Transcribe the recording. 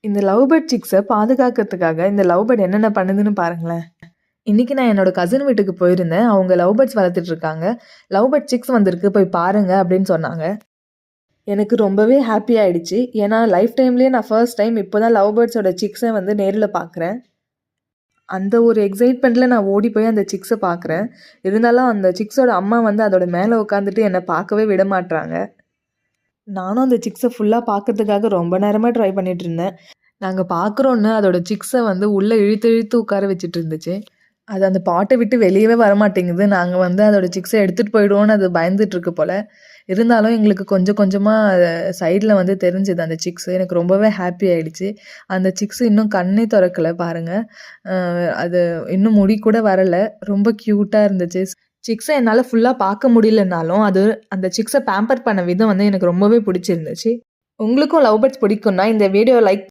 இந்த love bird சிக்ஸை பாதுகாக்கிறதுக்காக இந்த லவ் பேர்ட் என்னென்ன பண்ணுதுன்னு பாருங்களேன். இன்னைக்கு நான் என்னோட கசின் வீட்டுக்கு போயிருந்தேன். அவங்க லவ் பேர்ட்ஸ் வளர்த்துட்டு இருக்காங்க. லவ் பேர்ட் சிக்ஸ் வந்திருக்கு, போய் பாருங்க அப்படின்னு சொன்னாங்க. எனக்கு ரொம்பவே ஹாப்பி ஆயிடுச்சு. ஏன்னா லைஃப் டைம்லேயே நான் ஃபர்ஸ்ட் டைம் இப்போ தான் லவ் பேர்ட்ஸோட சிக்ஸை வந்து நேரில் பார்க்குறேன். அந்த ஒரு எக்ஸைட்மெண்ட்டில் நான் ஓடி போய் அந்த சிக்ஸை பார்க்குறேன். இருந்தாலும் அந்த சிக்ஸோட அம்மா வந்து அதோட மேலே உட்காந்துட்டு என்னை பார்க்கவே விட மாட்றாங்க. நானும் அந்த சிக்ஸை ஃபுல்லாக பார்க்கறதுக்காக ரொம்ப நேரமாக ட்ரை பண்ணிட்டு இருந்தேன். நாங்கள் பார்க்குறோன்னு அதோட சிக்ஸை வந்து உள்ளே இழுத்து இழுத்து உட்கார வச்சுட்டு இருந்துச்சு. அது அந்த பாட்டை விட்டு வெளியவே வரமாட்டேங்குது. நாங்கள் வந்து அதோட சிக்ஸை எடுத்துகிட்டு போயிடுவோன்னு அது பயந்துட்டுருக்கு போல். இருந்தாலும் எங்களுக்கு கொஞ்சம் கொஞ்சமாக சைடில் வந்து தெரிஞ்சுது அந்த சிக்ஸு. எனக்கு ரொம்பவே ஹாப்பி ஆகிடுச்சு. அந்த சிக்ஸு இன்னும் கண்ணே திறக்கலை பாருங்கள். அது இன்னும் முடி கூட வரலை. ரொம்ப க்யூட்டாக இருந்துச்சு. சிக்ஸை என்னால் ஃபுல்லாக பார்க்க முடியலனாலும் அது அந்த சிக்ஸை பேம்பர் பண்ண விதம் வந்து எனக்கு ரொம்பவே பிடிச்சிருந்துச்சு. உங்களுக்கும் லவ் பேர்ட்ஸ் பிடிக்கும்னா இந்த வீடியோ லைக்